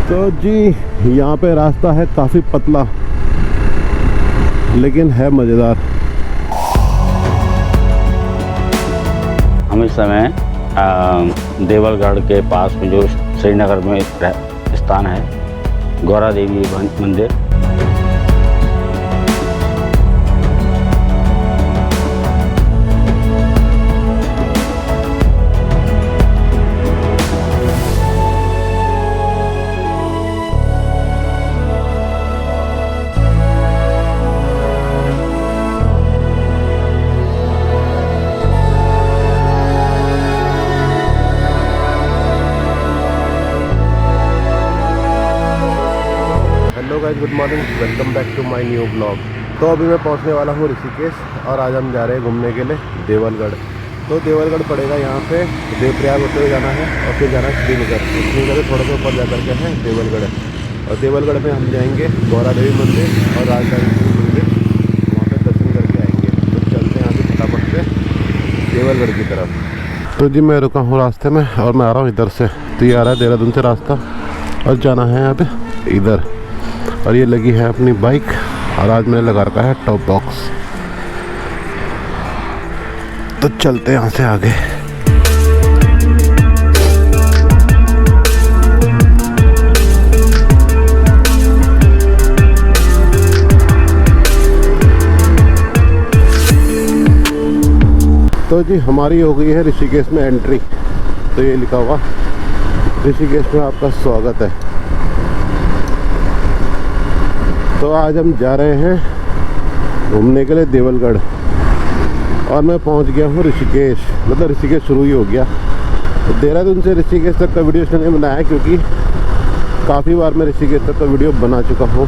तो जी यहाँ पे रास्ता है काफ़ी पतला लेकिन है मज़ेदार। हम इस समय देवलगढ़ के पास में जो श्रीनगर में स्थान है गौरा देवी मंदिर, good morning, welcome back to my new blog. तो अभी मैं पहुंचने वाला हूं ऋषिकेश और आज हम जा रहे हैं घूमने के लिए देवलगढ़। तो देवलगढ़ पड़ेगा यहाँ पे देवप्रयाग होते हुए जाना है और फिर जाना है श्रीनगर। श्रीनगर से थोड़ा सा ऊपर जा करके है देवलगढ़, और देवलगढ़ में हम जाएंगे गौरा देवी मंदिर और राजराजेश्वरी मंदिर, वहाँ पर दर्शन करके आएंगे। तो चलते हैं यहाँ से फटाफट से देवलगढ़ की तरफ। तो जी मैं रुका हूँ रास्ते में और मैं आ रहा हूँ इधर से। तो ये आ रहा है देहरादून से रास्ता और जाना है यहाँ पे इधर। और ये लगी है अपनी बाइक और आज मैंने लगा रखा है टॉप बॉक्स। तो चलते हैं यहाँ से आगे। तो जी हमारी हो गई है ऋषिकेश में एंट्री। तो ये लिखा हुआ ऋषिकेश में आपका स्वागत है। तो आज हम जा रहे हैं घूमने के लिए देवलगढ़ और मैं पहुंच गया हूं ऋषिकेश। मतलब ऋषिकेश शुरू ही हो गया। तो देहरादून से ऋषिकेश तक का वीडियो इसलिए नहीं बनाया क्योंकि काफ़ी बार मैं ऋषिकेश तक का वीडियो बना चुका हूं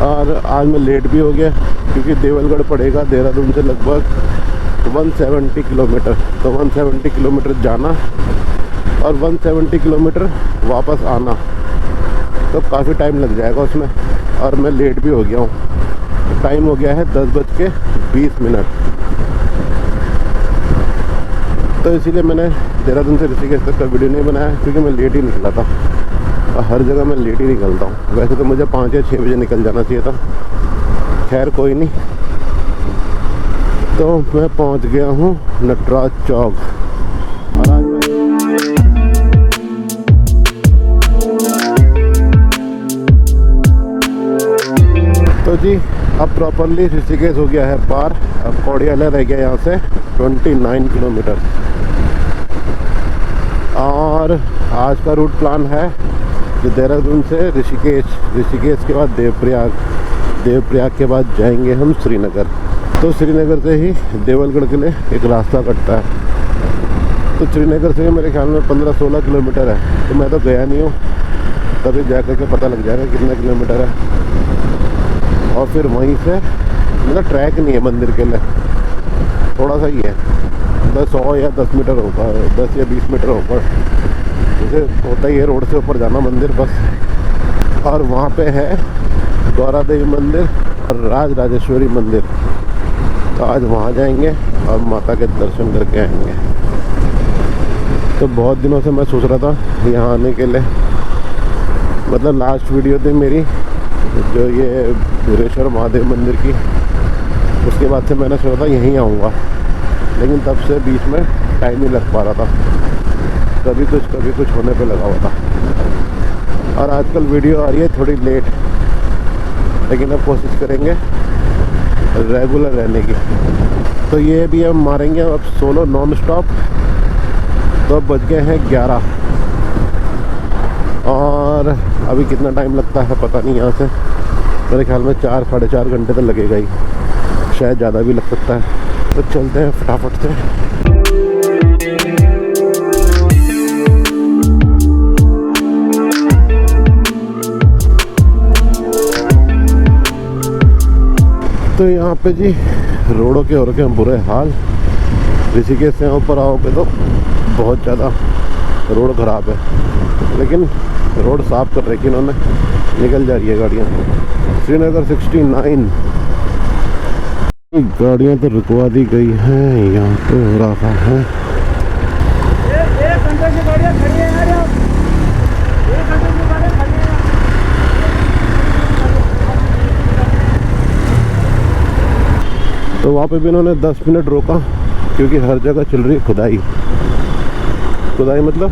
और आज मैं लेट भी हो गया क्योंकि देवलगढ़ पड़ेगा देहरादून से लगभग 170 किलोमीटर। तो 170 किलोमीटर जाना और 170 किलोमीटर वापस आना, तो काफ़ी टाइम लग जाएगा उसमें और मैं लेट भी हो गया हूँ। टाइम हो गया है 10:20। तो इसीलिए मैंने देहरादून से ऋषिकेश तक का वीडियो नहीं बनाया क्योंकि मैं लेट ही निकला था और हर जगह मैं लेट ही निकलता हूँ। वैसे तो मुझे 5 या 6 बजे निकल जाना चाहिए था। खैर कोई नहीं। तो मैं पहुँच गया हूँ नटराज चौक और आज तो जी अब प्रॉपरली ऋषिकेश हो गया है पार। अब कोडियाला रह गया यहाँ से 29 किलोमीटर। और आज का रूट प्लान है जो देहरादून से ऋषिकेश, ऋषिकेश के बाद देवप्रयाग, देवप्रयाग के बाद जाएंगे हम श्रीनगर। तो श्रीनगर से ही देवलगढ़ के लिए एक रास्ता कटता है। तो श्रीनगर से मेरे ख्याल में 15-16 किलोमीटर है। तो मैं तो गया नहीं हूँ, तभी जा कर के पता लग जाएगा कितना किलोमीटर है। और फिर वहीं से मतलब ट्रैक नहीं है मंदिर के लिए, थोड़ा सा ही है, बस 100 या 10 मीटर होगा, 10 या 20 मीटर होगा। जैसे होता ही है रोड से ऊपर जाना मंदिर बस। और वहाँ पे है गौरा देवी मंदिर और राजराजेश्वरी मंदिर। तो आज वहाँ जाएंगे और माता के दर्शन करके आएंगे। तो बहुत दिनों से मैं सोच रहा था यहाँ आने के लिए। मतलब लास्ट वीडियो थी मेरी जो ये भूरेश्वर महादेव मंदिर की, उसके बाद से मैंने सोचा था यहीं आऊँगा, लेकिन तब से बीच में टाइम नहीं लग पा रहा था। कभी कुछ होने पे लगा हुआ था। और आजकल वीडियो आ रही है थोड़ी लेट, लेकिन अब कोशिश करेंगे रेगुलर रहने की। तो ये भी हम मारेंगे अब सोलो नॉन स्टॉप। तो अब बज गए हैं 11 और अभी कितना टाइम लगता है पता नहीं। यहाँ से मेरे ख्याल में 4-4.5 घंटे तो लगेगा ही, शायद ज़्यादा भी लग सकता है। तो चलते हैं फटाफट से। तो यहाँ पे जी रोडों के हो रखे हैं बुरे हाल। ऋषिकेश से ऊपर आओगे तो बहुत ज़्यादा रोड ख़राब है, लेकिन रोड साफ़ कर रखी इन्होंने, निकल जा रही है गाड़ियाँ। श्रीनगर 69 गाड़ियाँ तो रुकवा दी गई हैं। यहाँ पे हो रहा है वहाँ पे भी इन्होंने 10 मिनट रोका क्योंकि हर जगह चल रही है खुदाई। खुदाई मतलब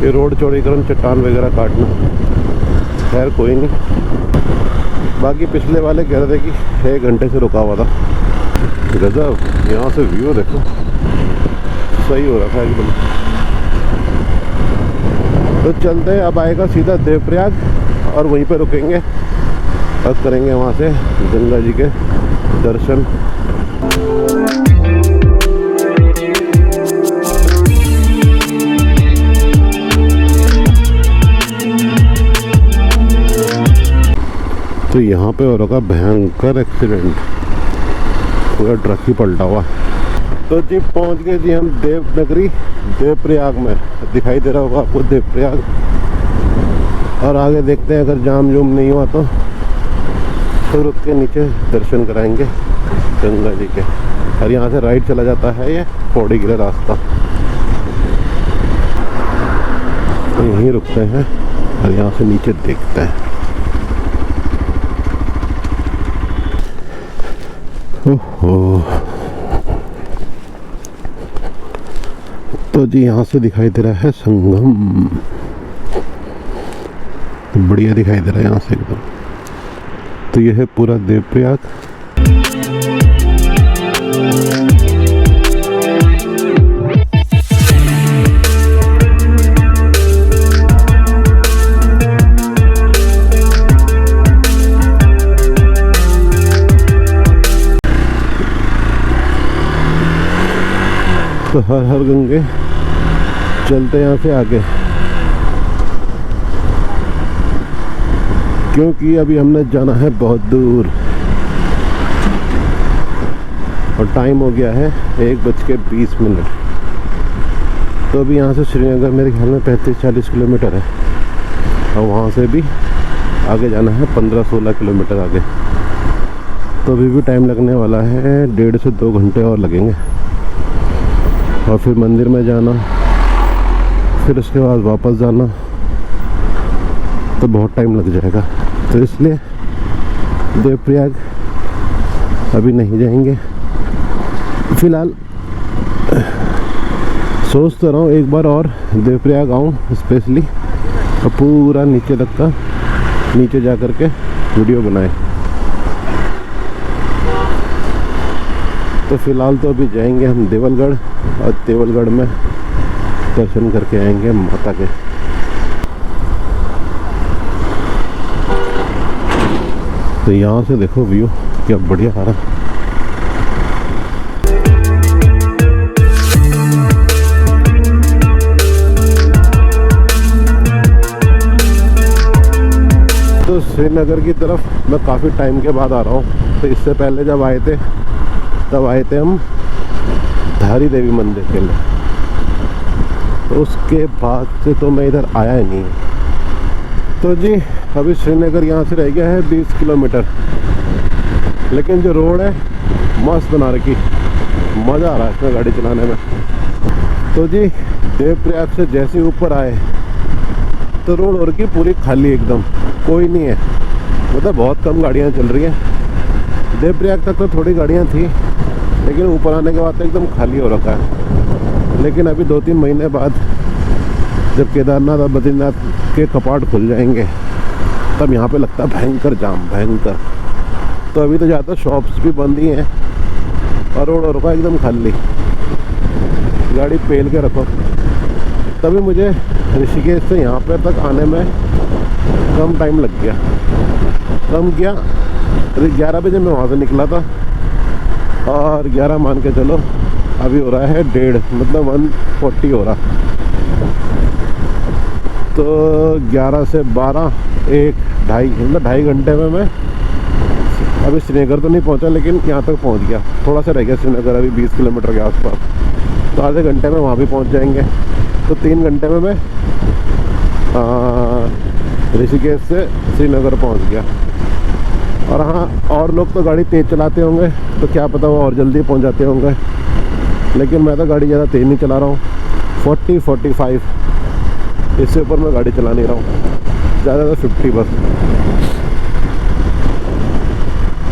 ये रोड चौड़ीकरण, चट्टान वगैरह काटना। खैर कोई नहीं। बाकी पिछले वाले कह रहे थे कि 1 घंटे से रुका हुआ था। गजब, यहाँ से व्यू देखो, सही हो रहा था एकदम। तो चलते हैं, अब आएगा सीधा देवप्रयाग और वहीं पे रुकेंगे और करेंगे वहाँ से गंगा जी के दर्शन। तो यहाँ पे हो रहा भयंकर एक्सीडेंट, पूरा ट्रक ही पलटा हुआ। तो जी पहुँच गए जी हम देवनगरी, देवप्रयाग में। दिखाई दे रहा होगा आपको देवप्रयाग। और आगे देखते हैं, अगर जाम जुम नहीं हुआ तो रुक के नीचे दर्शन कराएंगे गंगा जी के। और यहाँ से राइट चला जाता है ये पौड़ी गिरा रास्ता। तो यहीं रुकते हैं और यहाँ से नीचे देखते हैं। ओहो, तो जी यहाँ से दिखाई दे रहा है संगम। बढ़िया दिखाई दे रहा है यहाँ से एकदम। तो यह है पूरा देवप्रयाग। तो हर हर गंगे, चलते यहाँ से आगे, क्योंकि अभी हमने जाना है बहुत दूर और टाइम हो गया है 1:20। तो अभी यहाँ से श्रीनगर मेरे ख्याल में 35-40 किलोमीटर है और वहाँ से भी आगे जाना है 15-16 किलोमीटर आगे। तो अभी भी टाइम लगने वाला है, 1.5 से 2 घंटे और लगेंगे। और फिर मंदिर में जाना, फिर उसके बाद वापस जाना, तो बहुत टाइम लग जाएगा। तो इसलिए देवप्रयाग अभी नहीं जाएंगे फिलहाल। सोच तो रहा हूँ एक बार और देवप्रयाग आऊँ स्पेशली और पूरा नीचे तक का, नीचे जा कर के वीडियो बनाए। तो फिलहाल तो अभी जाएंगे हम देवलगढ़ और देवलगढ़ में दर्शन करके आएंगे माता के। तो यहाँ से देखो व्यू क्या बढ़िया आ रहा। तो श्रीनगर की तरफ मैं काफ़ी टाइम के बाद आ रहा हूँ। तो इससे पहले जब आए थे तब आए थे हम धारी देवी मंदिर के लिए। तो उसके बाद से तो मैं इधर आया ही नहीं। तो जी अभी श्रीनगर यहाँ से रह गया है 20 किलोमीटर, लेकिन जो रोड है मस्त बना रखी, मज़ा आ रहा है इसमें गाड़ी चलाने में। तो जी देवप्रयाग से जैसे ऊपर आए तो रोड और की पूरी खाली, एकदम कोई नहीं है, मतलब बहुत कम गाड़ियाँ चल रही हैं। देवप्रयाग तक तो थोड़ी गाड़ियाँ थी, लेकिन ऊपर आने के बाद तो एकदम खाली हो रखा है। लेकिन अभी 2-3 महीने बाद जब केदारनाथ और बद्रीनाथ के कपाट खुल जाएंगे तब यहाँ पे लगता है भयंकर जाम, भयंकर। तो अभी तो ज़्यादा शॉप्स भी बंद ही हैं और रोड का एकदम खाली, गाड़ी पेल के रखो। तभी मुझे ऋषिकेश से यहाँ पे तक आने में कम टाइम लग गया। कम किया 11 बजे मैं वहाँ से निकला था और 11 मान के चलो अभी हो रहा है 1:30, मतलब 1:40 हो रहा। तो 11 से 12, 1-2.5 मतलब 2.5 घंटे में मैं अभी श्रीनगर तो नहीं पहुंचा, लेकिन यहाँ तक पहुंच गया। थोड़ा सा रह गया श्रीनगर, अभी 20 किलोमीटर के आसपास। तो आधे घंटे में वहाँ भी पहुंच जाएंगे। तो 3 घंटे में मैं ऋषिकेश से श्रीनगर पहुँच गया। और हाँ, और लोग तो गाड़ी तेज़ चलाते होंगे तो क्या पता वो और जल्दी पहुँच जाते होंगे, लेकिन मैं तो गाड़ी ज़्यादा तेज़ नहीं चला रहा हूँ। 40-45 इससे ऊपर मैं गाड़ी चला नहीं रहा हूँ, ज़्यादा 50 बस।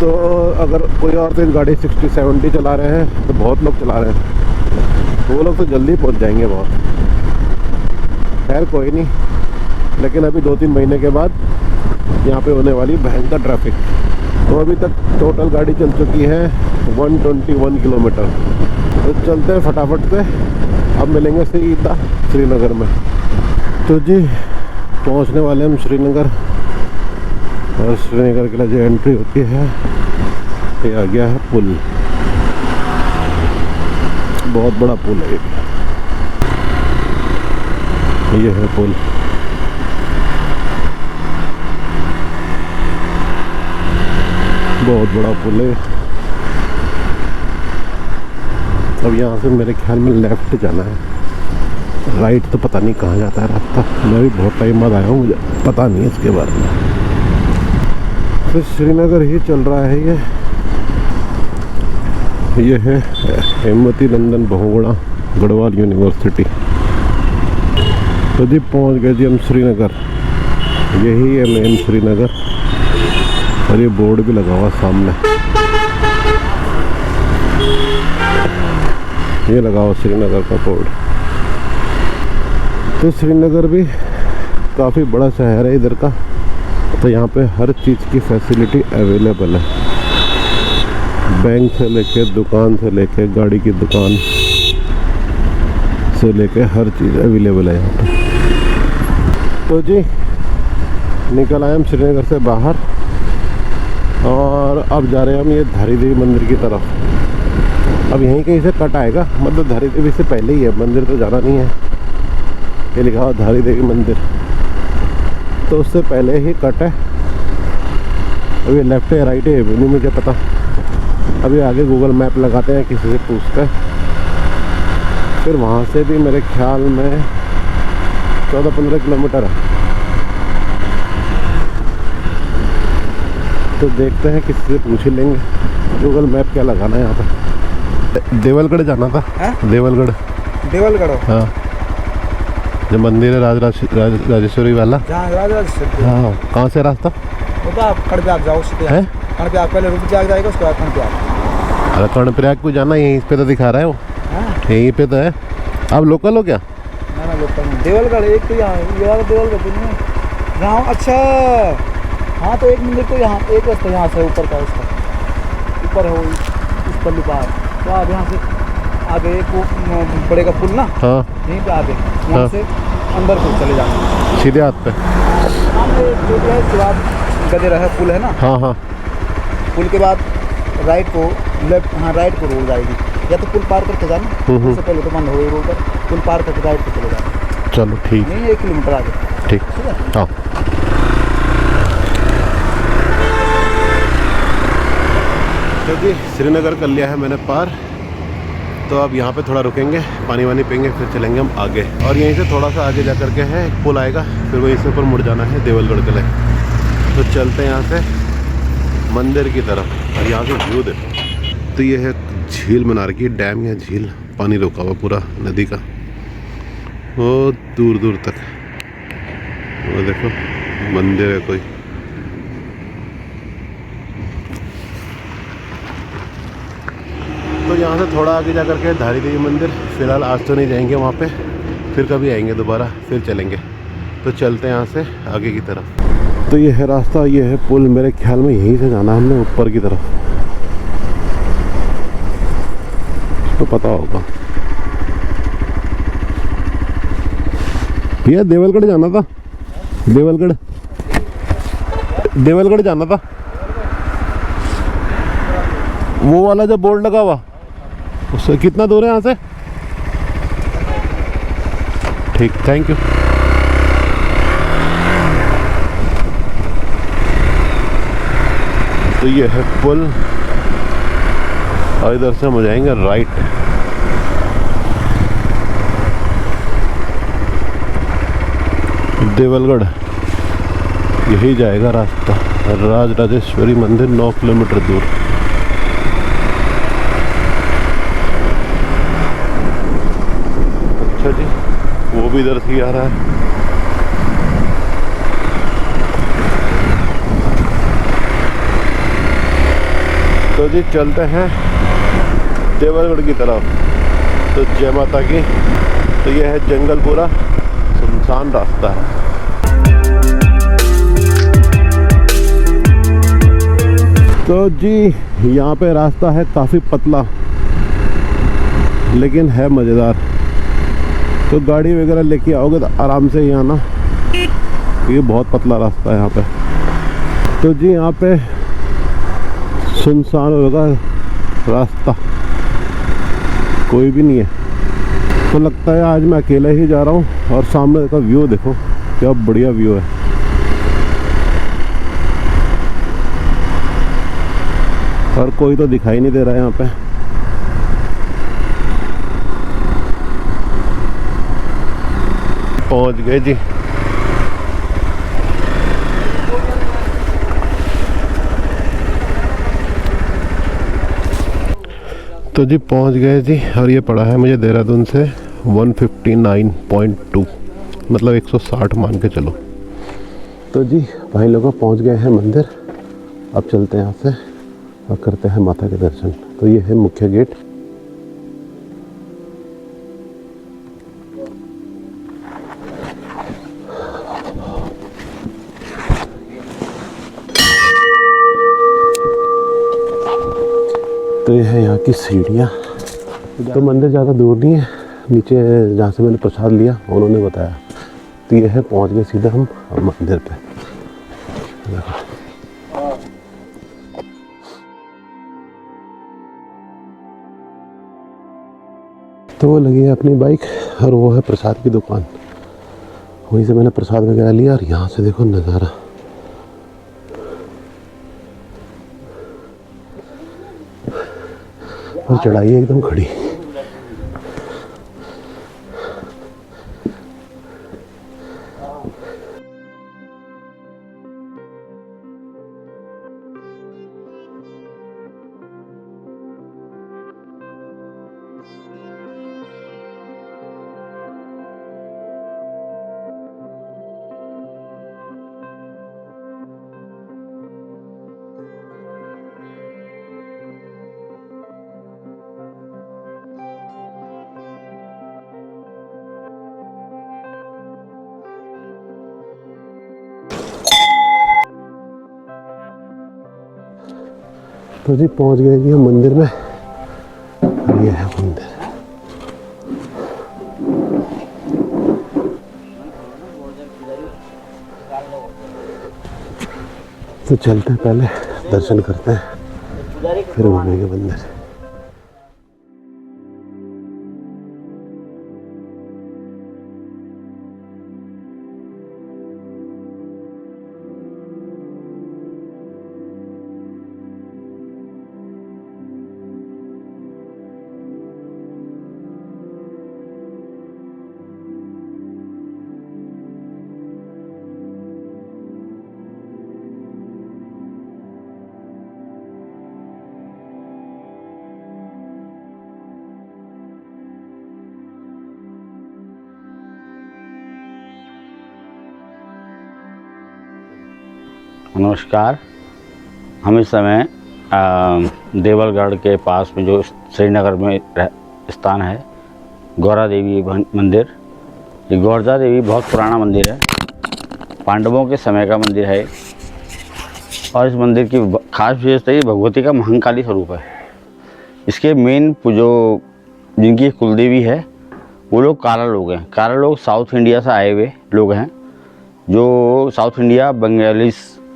तो अगर कोई और तेज़ गाड़ी 60-70 चला रहे हैं तो बहुत लोग चला रहे हैं, वो लोग तो जल्दी पहुंच जाएंगे बहुत। खैर कोई नहीं, लेकिन अभी 2-3 महीने के बाद यहाँ पे होने वाली भयंकर ट्रैफिक। तो अभी तक टोटल गाड़ी चल चुकी है 121 किलोमीटर। तो चलते हैं फटाफट से, अब मिलेंगे सीधा श्रीनगर में। तो जी पहुँचने वाले हम श्रीनगर, और श्रीनगर के लिए जो एंट्री होती है ये आ गया है पुल। बहुत बड़ा पुल है ये है पुल। बहुत बड़ा पुल है। अब यहाँ से मेरे ख्याल में लेफ्ट जाना है, राइट तो पता नहीं कहाँ जाता है रास्ता। मैं भी बहुत टाइम बाद आया हूँ, मुझे पता नहीं है इसके बारे में। तो श्रीनगर ही चल रहा है ये है हेमवती नंदन बहुगुणा गढ़वाल यूनिवर्सिटी। तो जी पहुँच गए जी हम श्रीनगर। यही है मेन श्रीनगर, और ये बोर्ड भी लगा हुआ सामने, ये लगा हुआ श्रीनगर का बोर्ड। तो श्रीनगर भी काफ़ी बड़ा शहर है इधर का, तो यहाँ पे हर चीज़ की फैसिलिटी अवेलेबल है। बैंक से लेके दुकान से लेके गाड़ी की दुकान से लेके हर चीज़ अवेलेबल है यहाँ पे। तो जी निकल आए हम श्रीनगर से बाहर, और अब जा रहे हैं हम ये धारी देवी मंदिर की तरफ। अब यहीं कहीं से कट आएगा, मतलब धारी देवी से पहले ही है, मंदिर तो जाना नहीं है। ये लिखा हुआ धारी देवी मंदिर, तो उससे पहले ही कट है। अभी लेफ्ट है राइट है वो नहीं मुझे पता, अभी आगे गूगल मैप लगाते हैं किसी से पूछ कर। फिर वहाँ से भी मेरे ख्याल में 14-15 किलोमीटर है, तो देखते हैं किसी से पूछ लेंगे गूगल मैप क्या लगाना है यहाँ पे। देवलगढ़ जाना था है? देवलगढ़ हाँ, जो मंदिर है राजेश्वरी वाला। हाँ, कहाँ से रास्ता? वो तो आप कर्णप्रयाग जाओ सीधे है, कर्णप्रयाग पहले रुद्रप्रयाग जाएगा, उसके बाद कर्णप्रयाग। अरे कर्णप्रयाग को जाना, यहीं पे तो दिखा रहा है वो। यहीं पे तो है। आप लोकल हो क्या? ना लोकल नहीं, देवलगढ़ एक तो यहाँ ये वाला देवलगढ़ नहीं गाँव। अच्छा हाँ, तो एक मंदिर तो यहाँ एक रास्ता यहाँ से ऊपर का, उसका ऊपर हो उस पल्ली पार, तो आप यहाँ से आगे एक बड़े का पुल ना, हाँ यहीं पे आगे यहाँ से अंदर को चले जाना सीधे हाथ पे। गदेरा है पुल है ना। हाँ हाँ, पुल के बाद राइट को लेफ्ट, हाँ राइट को रोड जाएगी, या तो पुल पार करके जाना, उससे पहले तो बंद हो गई रोड पर, पुल पार करके राइट को चले जाना। चलो ठीक, नहीं 1 किलोमीटर आगे। ठीक हाँ। तो जी श्रीनगर कर लिया है मैंने पार, तो अब यहाँ पे थोड़ा रुकेंगे, पानी वानी पियेंगे, फिर चलेंगे हम आगे। और यहीं से थोड़ा सा आगे जा करके है एक पुल आएगा, फिर वहीं से ऊपर मुड़ जाना है देवलगढ़ के लिए। तो चलते हैं यहाँ से मंदिर की तरफ, और यहाँ से व्यू देखो। तो ये है झील मनार की डैम या झील, पानी रोका हुआ पूरा नदी का, वो दूर दूर तक। वो देखो मंदिर है कोई। तो यहाँ से थोड़ा आगे जा करके धारी देवी मंदिर। फ़िलहाल आज तो नहीं जाएंगे वहाँ पे, फिर कभी आएंगे दोबारा, फिर चलेंगे। तो चलते हैं यहाँ से आगे की तरफ। तो ये है रास्ता, ये है पुल। मेरे ख्याल में यहीं से जाना हमने ऊपर की तरफ, तो पता होगा। भैया देवलगढ़ जाना था, देवलगढ़ जाना था। वो वाला जो बोर्ड लगा हुआ, उससे कितना दूर है यहाँ से? ठीक, थैंक यू। तो ये है पुल, और इधर से हम हो जाएंगे राइट। देवलगढ़ यही जाएगा रास्ता। राजेश्वरी मंदिर 9 किलोमीटर दूर। अच्छा जी, वो भी इधर से आ रहा है। तो जी चलते हैं देवलगढ़ की तरफ। तो जय माता की। तो ये है जंगल, पूरा सुनसान रास्ता है। तो जी यहाँ पे रास्ता है काफ़ी पतला, लेकिन है मज़ेदार। तो गाड़ी वगैरह लेके आओगे तो आराम से ही आना, ये बहुत पतला रास्ता है यहाँ पे। तो जी यहाँ पे सुनसान होगा रास्ता, कोई भी नहीं है। तो लगता है आज मैं अकेला ही जा रहा हूँ। और सामने का व्यू देखो, क्या बढ़िया व्यू है। और कोई तो दिखाई नहीं दे रहा है यहाँ पे। पहुँच गए जी। तो जी पहुंच गए जी। और ये पड़ा है मुझे देहरादून से 159.2, मतलब 160 मान के चलो। तो जी भाई लोगों पहुंच गए हैं मंदिर। अब चलते हैं यहाँ से और करते हैं माता के दर्शन। तो ये है मुख्य गेट। तो ये है यहाँ की सीढ़ियाँ। तो मंदिर ज़्यादा दूर नहीं है, नीचे जहाँ से मैंने प्रसाद लिया उन्होंने बताया। तो ये है, पहुँच गए सीधे हम मंदिर पे। तो वो लगी है अपनी बाइक और वो है प्रसाद की दुकान। वहीं से मैंने प्रसाद वगैरह लिया। और यहाँ से देखो नज़ारा, और चढ़ाई है एकदम खड़ी। तो जी पहुंच गए जी हम मंदिर में। और ये है मंदिर। तो चलते हैं, पहले दर्शन करते हैं, फिर घूमेंगे मंदिर। नमस्कार। हम इस समय देवलगढ़ के पास में जो श्रीनगर में स्थान है गौरा देवी मंदिर। ये गौरा देवी बहुत पुराना मंदिर है, पांडवों के समय का मंदिर है। और इस मंदिर की खास विशेषता ये भगवती का महाकाली स्वरूप है। इसके मेन जो जिनकी कुलदेवी है वो लोग काला लोग हैं। काला लोग साउथ इंडिया से आए हुए लोग हैं, जो साउथ इंडिया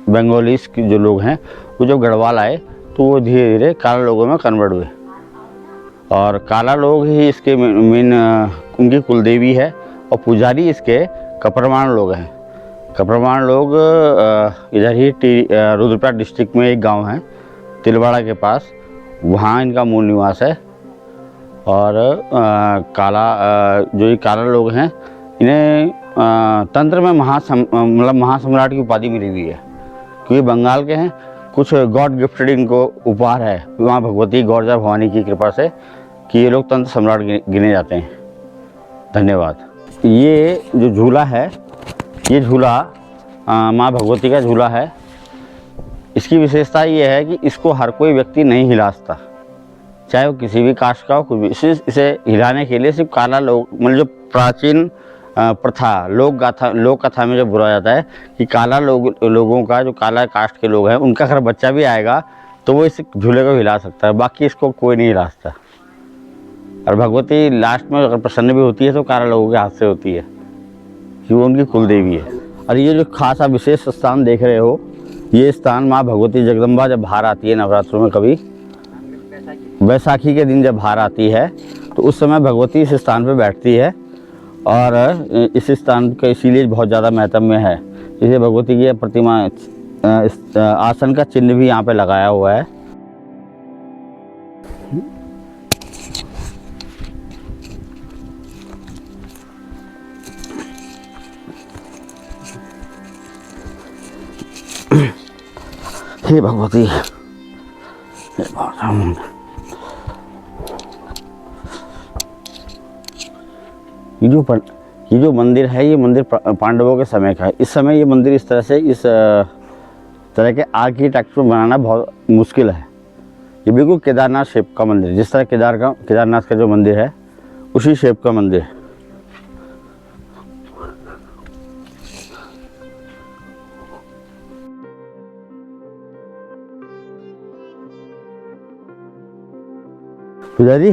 बंगालीस के जो लोग हैं वो जब गढ़वाल आए तो वो धीरे धीरे काला लोगों में कन्वर्ट हुए। और काला लोग ही इसके मेन उनकी कुलदेवी है। और पुजारी इसके कपरवाण लोग हैं। कपरवाण लोग इधर ही रुद्रप्रयाग डिस्ट्रिक्ट में एक गांव है तिलवाड़ा के पास, वहाँ इनका मूल निवास है। और जो ये काला लोग हैं इन्हें तंत्र में महासम्राट की उपाधि मिली हुई है, क्योंकि बंगाल के हैं। कुछ गॉड गिफ्टेड इनको उपहार है वहाँ भगवती गौरजा भवानी की कृपा से कि ये लोग तंत्र सम्राट गिने जाते हैं। धन्यवाद। ये जो झूला है, ये झूला माँ भगवती का झूला है। इसकी विशेषता ये है कि इसको हर कोई व्यक्ति नहीं हिला सकता, चाहे वो किसी भी कास्ट का हो, कुछ भी। इसे हिलाने के लिए सिर्फ काला लोग, मतलब जो प्राचीन प्रथा लोक कथा में जो बुरा जाता है कि काला लोगों का, जो काला कास्ट के लोग हैं, उनका अगर बच्चा भी आएगा तो वो इस झूले को हिला सकता है, बाकी इसको कोई नहीं हिला सकता। और भगवती लास्ट में अगर प्रसन्न भी होती है तो काला लोगों के हाथ से होती है, कि वो उनकी कुल देवी है। और ये जो खासा विशेष स्थान देख रहे हो, ये स्थान माँ भगवती जगदम्बा जब बाहर आती है नवरात्रों में, कभी बैसाखी के दिन जब बाहर आती है तो उस समय भगवती इस स्थान पर बैठती है। और इस स्थान का इसीलिए बहुत ज़्यादा महत्व है, इसे भगवती की प्रतिमा, आसन का चिन्ह भी यहाँ पे लगाया हुआ है। हे भगवती, ये जो मंदिर है, ये मंदिर पांडवों के समय का है। इस समय ये मंदिर इस तरह से, इस तरह के आर्किटेक्चर बनाना बहुत मुश्किल है। ये बिल्कुल केदारनाथ शेप का मंदिर, जिस तरह केदारनाथ का जो मंदिर है उसी शेप का मंदिर। पूजा जी,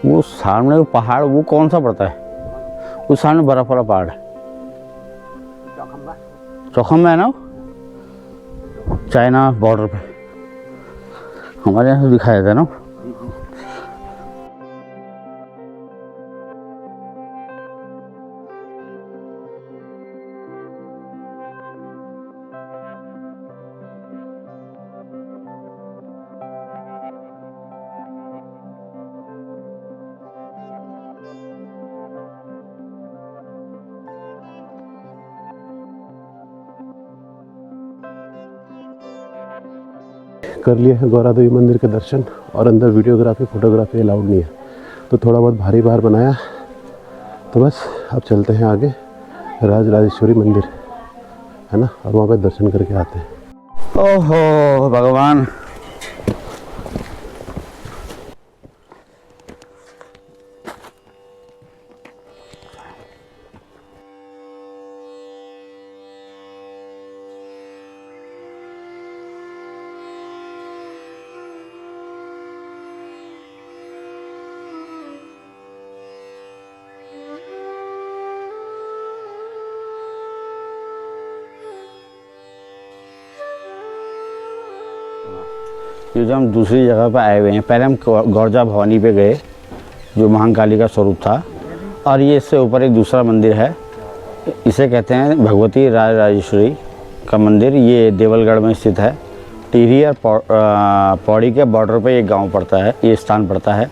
वो सामने पहाड़, वो कौन सा पड़ता है? उस सामने बर्फ वाला पहाड़ है, चौखम है ना, चाइना बॉर्डर पे हमारे यहाँ से दिखाया था ना। कर लिए हैं गौरा देवी मंदिर के दर्शन, और अंदर वीडियोग्राफी फोटोग्राफी अलाउड नहीं है, तो थोड़ा बहुत भारी बाहर बनाया, तो बस अब चलते हैं आगे राज राजेश्वरी मंदिर है ना, और वहाँ पे दर्शन करके आते हैं। ओहो भगवान, ये जो हम दूसरी जगह पर आए हुए हैं, पहले हम गौरजा भवानी पे गए जो महाकाली का स्वरूप था, और ये इससे ऊपर एक दूसरा मंदिर है, इसे कहते हैं भगवती राज राजेश्वरी का मंदिर। ये देवलगढ़ में स्थित है। टिहरी और पौड़ी के बॉर्डर पे ये गांव पड़ता है, ये स्थान पड़ता है।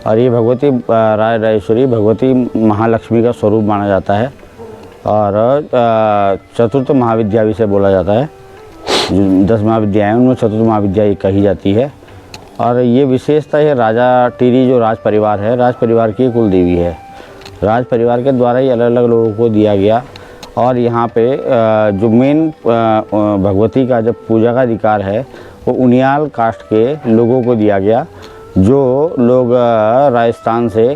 और ये भगवती राज राजेश्वरी भगवती महालक्ष्मी का स्वरूप माना जाता है, और चतुर्थ महाविद्या भी से बोला जाता है। जो 10 महाविद्याएँ उनमें चतुर्थ महाविद्या कही जाती है। और ये विशेषता है, राजा टिहरी जो राज परिवार है, राज परिवार की कुल देवी है। राज परिवार के द्वारा ही अलग अलग लोगों को दिया गया। और यहाँ पे जो मेन भगवती का जब पूजा का अधिकार है वो उनियाल कास्ट के लोगों को दिया गया। जो लोग राजस्थान से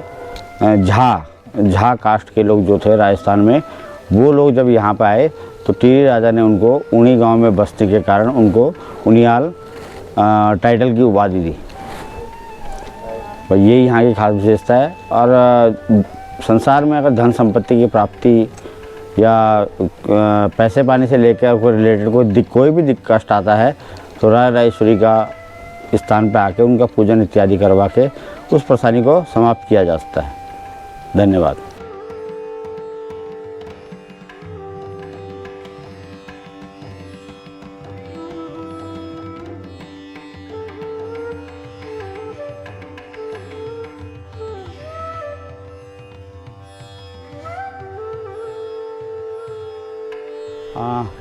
झा कास्ट के लोग जो थे राजस्थान में, वो लोग जब यहाँ पर आए तो टिहरी राजा ने उनको उन्हीं गांव में बस्ती के कारण उनको उनियाल टाइटल की उपाधि दी। तो ये यहाँ की खास विशेषता है। और संसार में अगर धन संपत्ति की प्राप्ति या पैसे पाने से लेकर कोई रिलेटेड कोई भी कष्ट आता है तो राज राजेश्वरी का स्थान पर आके उनका पूजन इत्यादि करवा के उस परेशानी को समाप्त किया जा सकता है। धन्यवाद।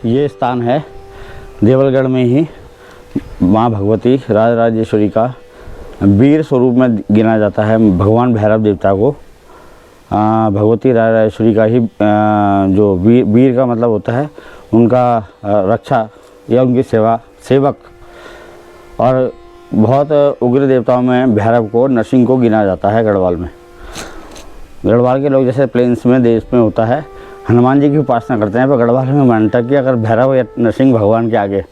ये स्थान है देवलगढ़ में ही माँ भगवती राज राजेश्वरी का वीर स्वरूप में गिना जाता है। भगवान भैरव देवता को भगवती राज राजेश्वरी का ही जो वीर का मतलब होता है उनका रक्षा या उनकी सेवक और बहुत उग्र देवताओं में भैरव को, नरसिंह को गिना जाता है गढ़वाल में। गढ़वाल के लोग जैसे प्लेन्स में, देश में होता है, हनुमान जी की उपासना करते हैं, पर गढ़वाल में मान्यता कि अगर भैरव या नरसिंह भगवान के आगे,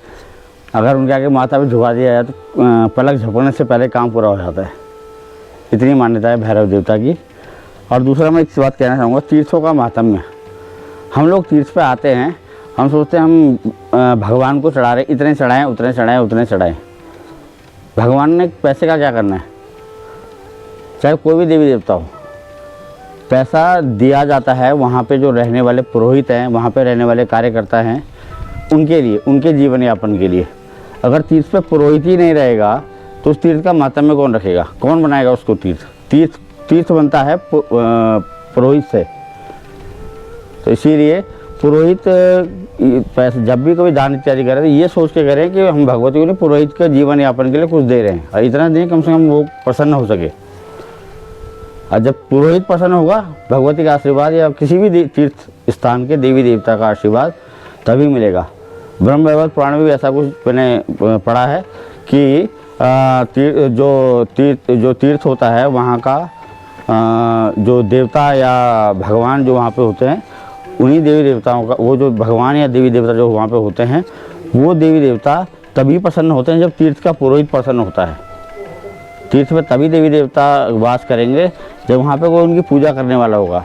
अगर उनके आगे माथा भी झुका दिया जाए तो पलक झपकने से पहले काम पूरा हो जाता है। इतनी मान्यता है भैरव देवता की। और दूसरा मैं एक बात कहना चाहूँगा, तीर्थों का महात्म्य। हम लोग तीर्थ पे आते हैं, हम सोचते हैं हम भगवान को चढ़ा रहे, इतने चढ़ाएँ, उतने चढ़ाएँ, उतने चढ़ाएँ। भगवान ने पैसे का क्या करना है? चाहे कोई भी देवी देवता हो, पैसा दिया जाता है वहाँ पे जो रहने वाले पुरोहित हैं, वहाँ पे रहने वाले कार्यकर्ता हैं, उनके लिए, उनके जीवन यापन के लिए। अगर तीर्थ पे पुरोहित ही नहीं रहेगा तो उस तीर्थ का महात्म्य कौन रखेगा? कौन बनाएगा उसको? तीर्थ बनता है पुरोहित से। तो इसीलिए पुरोहित पैसे जब भी कभी दान इत्यादि करें तो ये सोच के करें कि हम भगवती को नहीं, पुरोहित के जीवन यापन के लिए कुछ दे रहे हैं, और इतना दें कम से कम वो प्रसन्न हो सके। और जब पुरोहित प्रसन्न होगा, भगवती का आशीर्वाद या किसी भी तीर्थ स्थान के देवी देवता का आशीर्वाद तभी मिलेगा। ब्रह्म वैवर्त पुराण में भी ऐसा कुछ मैंने पढ़ा है कि जो तीर्थ होता है वहाँ का जो देवता या भगवान जो वहाँ पे होते हैं, उन्हीं देवी देवताओं का, वो जो भगवान या देवी देवता जो वहाँ पे होते हैं, वो देवी देवता तभी प्रसन्न होते हैं जब तीर्थ का पुरोहित प्रसन्न होता है। तीर्थ में तभी देवी देवता वास करेंगे जब वहाँ पे कोई उनकी पूजा करने वाला होगा।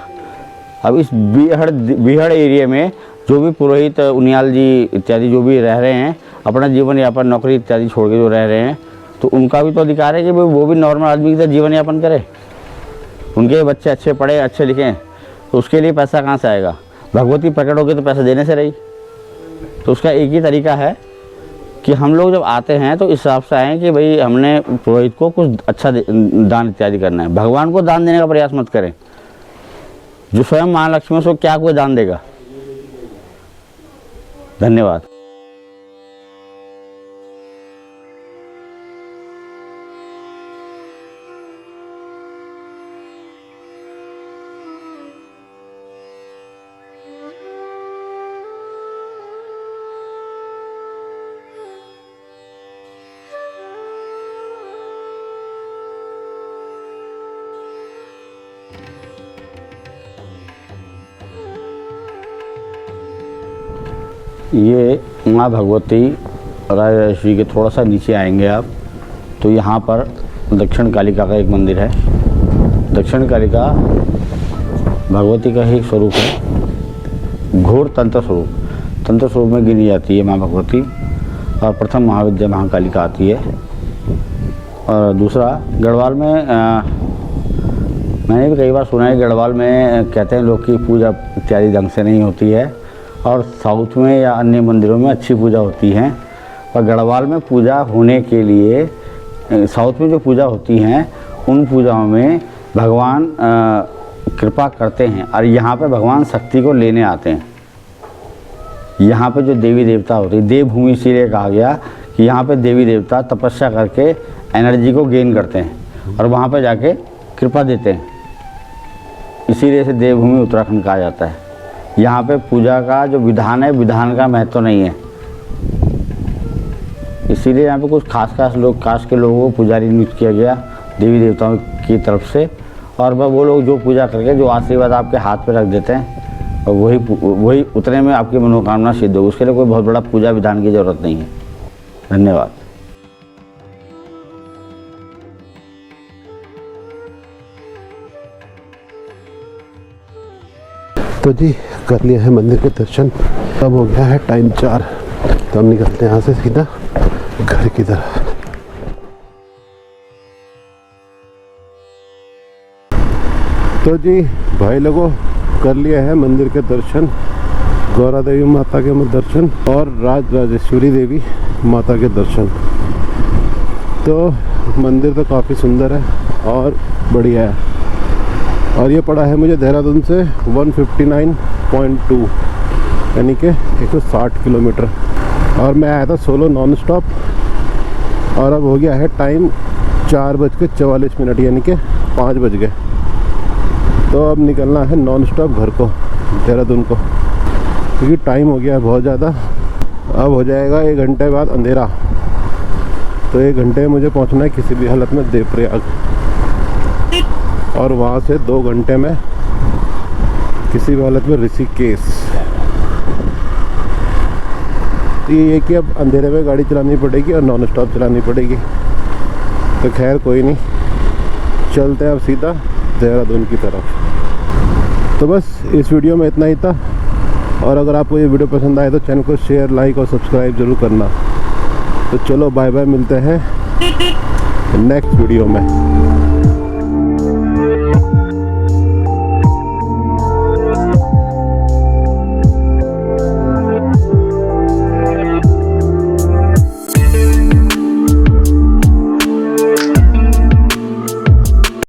अब इस बीहड़ एरिया में जो भी पुरोहित, उनियाल जी इत्यादि जो भी रह रहे हैं, अपना जीवन यापन, नौकरी इत्यादि छोड़ के जो रह रहे हैं, तो उनका भी तो अधिकार है कि वो भी नॉर्मल आदमी की तरह जीवन यापन करे। उनके बच्चे अच्छे पढ़े, अच्छे लिखें, तो उसके लिए पैसा कहाँ से आएगा? भगवती प्रकट होगी तो पैसा देने से रही। तो उसका एक ही तरीका है कि हम लोग जब आते हैं तो इस हिसाब से आएँ कि भाई हमने पुरोहित को कुछ अच्छा दान इत्यादि करना है। भगवान को दान देने का प्रयास मत करें। जो स्वयं महालक्ष्मी उसको क्या कोई दान देगा? धन्यवाद। ये माँ भगवती राजराजेश्वरी के थोड़ा सा नीचे आएंगे आप तो यहाँ पर दक्षिण कालिका का एक मंदिर है। दक्षिण कालिका भगवती का ही स्वरूप है, घोर तंत्र स्वरूप में गिनी जाती है माँ भगवती। और प्रथम महाविद्या महाकालिका आती है। और दूसरा, गढ़वाल में मैंने भी कई बार सुना है, गढ़वाल में कहते हैं लोग की पूजा इत्यादि ढंग से नहीं होती है, और साउथ में या अन्य मंदिरों में अच्छी पूजा होती है। और गढ़वाल में पूजा होने के लिए, साउथ में जो पूजा होती हैं उन पूजाओं में भगवान कृपा करते हैं, और यहाँ पे भगवान शक्ति को लेने आते हैं। यहाँ पे जो देवी देवता होती है, देवभूमि इसीलिए कहा गया कि यहाँ पे देवी देवता तपस्या करके एनर्जी को गेन करते हैं और वहाँ पे जाके कृपा देते हैं। इसीलिए इसे देवभूमि उत्तराखंड कहा जाता है। यहाँ पे पूजा का जो विधान है, विधान का महत्व नहीं है, इसीलिए यहाँ पे कुछ खास कास्ट के लोगों को पुजारी नियुक्त किया गया देवी देवताओं की तरफ से। और वह वो लोग जो पूजा करके जो आशीर्वाद आपके हाथ पे रख देते हैं, और वही उतने में आपकी मनोकामना सिद्ध हो। उसके लिए कोई बहुत बड़ा पूजा विधान की ज़रूरत नहीं है। धन्यवाद। तो जी कर लिया है मंदिर के दर्शन। अब हो गया है टाइम 4, तो हम निकलते हैं यहाँ से सीधा घर की तरफ। तो जी भाई लोगों, कर लिया है मंदिर के दर्शन, गौरा देवी माता के दर्शन और राजराजेश्वरी देवी माता के दर्शन। तो मंदिर तो काफ़ी सुंदर है और बढ़िया है। और ये पड़ा है मुझे देहरादून से 159.2 यानी कि 160 किलोमीटर। और मैं आया था सोलो नॉन स्टॉप, और अब हो गया है टाइम 4:44 यानी कि 5 बज गए। तो अब निकलना है नॉन स्टॉप घर को, देहरादून को। क्योंकि टाइम हो गया है बहुत ज़्यादा। अब हो जाएगा 1 घंटे बाद अंधेरा, तो 1 घंटे में मुझे पहुंचना है किसी भी हालत में देवप्रयाग, और वहाँ से 2 घंटे में किसी भी हालत में ऋषिकेश। तो ये है कि अब अंधेरे में गाड़ी चलानी पड़ेगी और नॉन स्टॉप चलानी पड़ेगी। तो खैर कोई नहीं, चलते हैं अब सीधा देहरादून की तरफ। तो बस इस वीडियो में इतना ही था, और अगर आपको ये वीडियो पसंद आए तो चैनल को शेयर, लाइक और सब्सक्राइब ज़रूर करना। तो चलो बाय बाय, मिलते हैं नेक्स्ट वीडियो में।